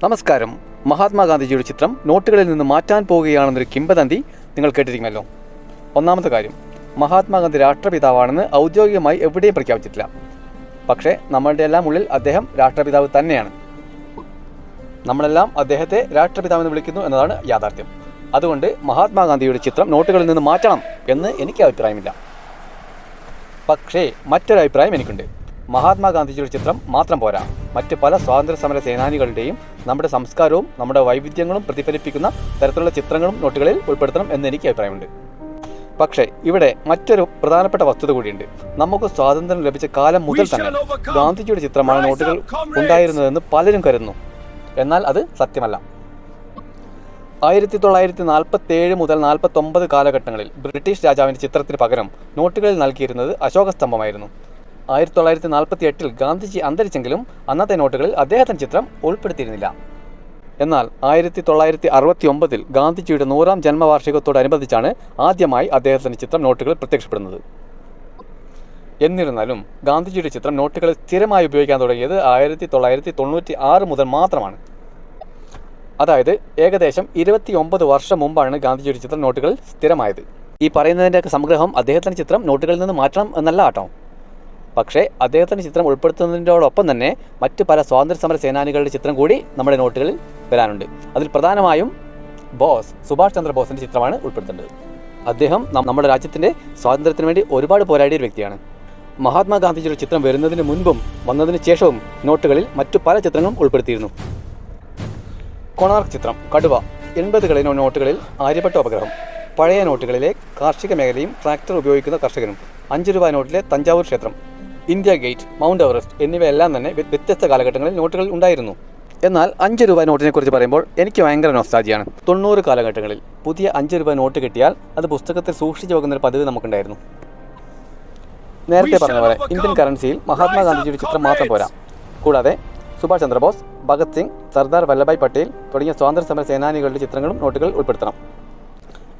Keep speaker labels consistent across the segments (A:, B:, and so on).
A: നമസ്കാരം. മഹാത്മാഗാന്ധിജിയുടെ ചിത്രം നോട്ടുകളിൽ നിന്ന് മാറ്റാൻ പോവുകയാണെന്നൊരു കിംവദന്തി നിങ്ങൾ കേട്ടിരിക്കുമല്ലോ. ഒന്നാമത്തെ കാര്യം, മഹാത്മാഗാന്ധി രാഷ്ട്രപിതാവാണെന്ന് ഔദ്യോഗികമായി എവിടെയും പ്രഖ്യാപിച്ചിട്ടില്ല. പക്ഷേ നമ്മളുടെ എല്ലാം ഉള്ളിൽ അദ്ദേഹം രാഷ്ട്രപിതാവ് തന്നെയാണ്. നമ്മളെല്ലാം അദ്ദേഹത്തെ രാഷ്ട്രപിതാവെന്ന് വിളിക്കുന്നു എന്നതാണ് യാഥാർത്ഥ്യം. അതുകൊണ്ട് മഹാത്മാഗാന്ധിയുടെ ചിത്രം നോട്ടുകളിൽ നിന്ന് മാറ്റണം എന്ന് എനിക്ക് അഭിപ്രായമില്ല. പക്ഷേ മറ്റൊരു അഭിപ്രായം എനിക്കുണ്ട്. മഹാത്മാഗാന്ധിജിയുടെ ചിത്രം മാത്രം പോരാ, മറ്റ് പല സ്വാതന്ത്ര്യ സമര സേനാനികളുടെയും നമ്മുടെ സംസ്കാരവും നമ്മുടെ വൈവിധ്യങ്ങളും പ്രതിഫലിപ്പിക്കുന്ന തരത്തിലുള്ള ചിത്രങ്ങളും നോട്ടുകളിൽ ഉൾപ്പെടുത്തണം എന്ന് എനിക്ക് അഭിപ്രായമുണ്ട്. പക്ഷേ ഇവിടെ മറ്റൊരു പ്രധാനപ്പെട്ട വസ്തുത കൂടിയുണ്ട്. നമുക്ക് സ്വാതന്ത്ര്യം ലഭിച്ച കാലം മുതൽ തന്നെ ഗാന്ധിജിയുടെ ചിത്രമാണ് നോട്ടുകൾ ഉണ്ടായിരുന്നതെന്ന് പലരും കരുതുന്നു. എന്നാൽ അത് സത്യമല്ല. 1947 മുതൽ 49 കാലഘട്ടങ്ങളിൽ ബ്രിട്ടീഷ് രാജാവിൻ്റെ ചിത്രത്തിന് പകരം നോട്ടുകളിൽ നൽകിയിരുന്നത് അശോക സ്തംഭമായിരുന്നു. 1948 ഗാന്ധിജി അന്തരിച്ചെങ്കിലും അന്നത്തെ നോട്ടുകളിൽ അദ്ദേഹത്തിൻ്റെ ചിത്രം ഉൾപ്പെടുത്തിയിരുന്നില്ല. എന്നാൽ 1969 ഗാന്ധിജിയുടെ 100ാം ജന്മവാർഷികത്തോടനുബന്ധിച്ചാണ് ആദ്യമായി അദ്ദേഹത്തിൻ്റെ ചിത്രം നോട്ടുകളിൽ പ്രത്യക്ഷപ്പെടുന്നത്. എന്നിരുന്നാലും ഗാന്ധിജിയുടെ ചിത്രം നോട്ടുകൾ സ്ഥിരമായി ഉപയോഗിക്കാൻ തുടങ്ങിയത് 1996 മുതൽ മാത്രമാണ്. അതായത് ഏകദേശം 29 വർഷം മുമ്പാണ് ഗാന്ധിജിയുടെ ചിത്രം നോട്ടുകൾ സ്ഥിരമായത്. ഈ പറയുന്നതിൻ്റെയൊക്കെ സംഗ്രഹം അദ്ദേഹത്തിൻ്റെ ചിത്രം നോട്ടുകളിൽ നിന്ന് മാറ്റണം എന്നല്ല കേട്ടോ. പക്ഷേ അദ്ദേഹത്തിൻ്റെ ചിത്രം ഉൾപ്പെടുത്തുന്നതിനോടൊപ്പം തന്നെ മറ്റ് പല സ്വാതന്ത്ര്യ സമര സേനാനികളുടെ ചിത്രം കൂടി നമ്മുടെ നോട്ടുകളിൽ വരാനുണ്ട്. അതിൽ പ്രധാനമായും സുഭാഷ് ചന്ദ്രബോസിൻ്റെ ചിത്രമാണ് ഉൾപ്പെടുത്തേണ്ടത്. അദ്ദേഹം നമ്മുടെ രാജ്യത്തിൻ്റെ സ്വാതന്ത്ര്യത്തിന് വേണ്ടി ഒരുപാട് പോരാടിയ ഒരു വ്യക്തിയാണ്. മഹാത്മാഗാന്ധിജിയുടെ ചിത്രം വരുന്നതിന് മുൻപും വന്നതിന് ശേഷവും നോട്ടുകളിൽ മറ്റു പല ചിത്രങ്ങളും ഉൾപ്പെടുത്തിയിരുന്നു. കൊണാർക്ക് ചിത്രം, കടുവ, 80കളിലെ നോട്ടുകളിൽ ആര്യഭട്ട ഉപഗ്രഹം, പഴയ നോട്ടുകളിലെ കാർഷിക മേഖലയും ട്രാക്ടർ ഉപയോഗിക്കുന്ന കർഷകനും, 5 രൂപ നോട്ടിലെ തഞ്ചാവൂർ ക്ഷേത്രം, ഇന്ത്യ ഗേറ്റ്, മൗണ്ട് എവറസ്റ്റ് എന്നിവയെല്ലാം തന്നെ വ്യത്യസ്ത കാലഘട്ടങ്ങളിൽ നോട്ടുകളിൽ ഉണ്ടായിരുന്നു. എന്നാൽ 5 രൂപ നോട്ടിനെ കുറിച്ച് പറയുമ്പോൾ എനിക്ക് ഭയങ്കര നൊസ്റ്റാൾജിയാണ്. 90 കാലഘട്ടങ്ങളിൽ പുതിയ 5 രൂപ നോട്ട് കിട്ടിയാൽ അത് പുസ്തകത്തിൽ സൂക്ഷിച്ചു വെക്കുന്നൊരു പതിവ് നമുക്കുണ്ടായിരുന്നു. നേരത്തെ പറഞ്ഞ പോലെ ഇന്ത്യൻ കറൻസിയിൽ മഹാത്മാഗാന്ധിജിയുടെ ചിത്രം മാത്രം പോരാ, കൂടാതെ സുഭാഷ് ചന്ദ്രബോസ്, ഭഗത് സിംഗ്, സർദാർ വല്ലഭായ് പട്ടേൽ തുടങ്ങിയ സ്വാതന്ത്ര്യ സമര സേനാനികളുടെ ചിത്രങ്ങളും നോട്ടുകൾ ഉൾപ്പെടുത്തണം.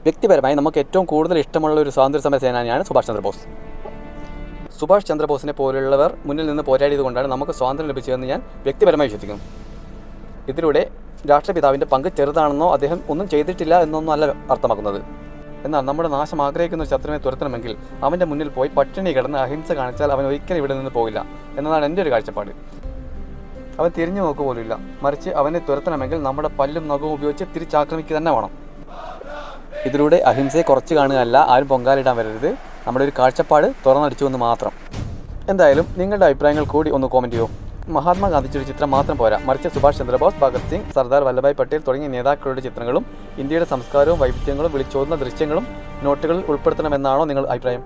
A: വ്യക്തിപരമായി നമുക്ക് ഏറ്റവും കൂടുതൽ ഇഷ്ടമുള്ള ഒരു സ്വാതന്ത്ര്യ സമര സേനാനിയാണ് സുഭാഷ് ചന്ദ്രബോസ്. സുഭാഷ് ചന്ദ്രബോസിനെ പോലുള്ളവർ മുന്നിൽ നിന്ന് പോരാടിയത് കൊണ്ടാണ് നമുക്ക് സ്വാതന്ത്ര്യം ലഭിച്ചതെന്ന് ഞാൻ വ്യക്തിപരമായി വിശ്വസിക്കുന്നു. ഇതിലൂടെ രാഷ്ട്രപിതാവിൻ്റെ പങ്ക് ചെറുതാണെന്നോ അദ്ദേഹം ഒന്നും ചെയ്തിട്ടില്ല എന്നൊന്നും അല്ല അർത്ഥമാക്കുന്നത്. എന്നാൽ നമ്മുടെ നാശം ആഗ്രഹിക്കുന്ന ഒരു ശത്രുവിനെ തുരത്തണമെങ്കിൽ അവൻ്റെ മുന്നിൽ പോയി പട്ടിണി കിടന്ന് അഹിംസ കാണിച്ചാൽ അവൻ ഒരിക്കലും ഇവിടെ നിന്ന് പോകില്ല എന്നതാണ് എൻ്റെ ഒരു കാഴ്ചപ്പാട്. അവൻ തിരിഞ്ഞു നോക്കുപോലില്ല, മറിച്ച് അവനെ തുരത്തണമെങ്കിൽ നമ്മുടെ പല്ലും നഖവും ഉപയോഗിച്ച് തിരിച്ചാക്രമിക്കുക തന്നെ വേണം. ഇതിലൂടെ അഹിംസയെ കുറച്ച് കാണുകയല്ല, ആരും പൊങ്കാലിടാൻ വരരുത്, നമ്മുടെ ഒരു കാഴ്ചപ്പാട് തുറന്നടിച്ചു എന്ന് മാത്രം. എന്തായാലും നിങ്ങളുടെ അഭിപ്രായങ്ങൾ കൂടി ഒന്ന് കോമെൻറ്റ് ചെയ്യൂ. മഹാത്മാഗാന്ധിജിയുടെ ചിത്രം മാത്രം പോരാ, മറിച്ച് സുഭാഷ് ചന്ദ്രബോസ്, ഭഗത് സിംഗ്, സർദാർ വല്ലഭായ് പട്ടേൽ തുടങ്ങിയ നേതാക്കളുടെ ചിത്രങ്ങളും ഇന്ത്യയുടെ സംസ്കാരവും വൈവിധ്യങ്ങളും വിളിച്ചോതുന്ന ദൃശ്യങ്ങളും നോട്ടുകളിൽ ഉൾപ്പെടുത്തണമെന്നാണോ നിങ്ങളുടെ അഭിപ്രായം?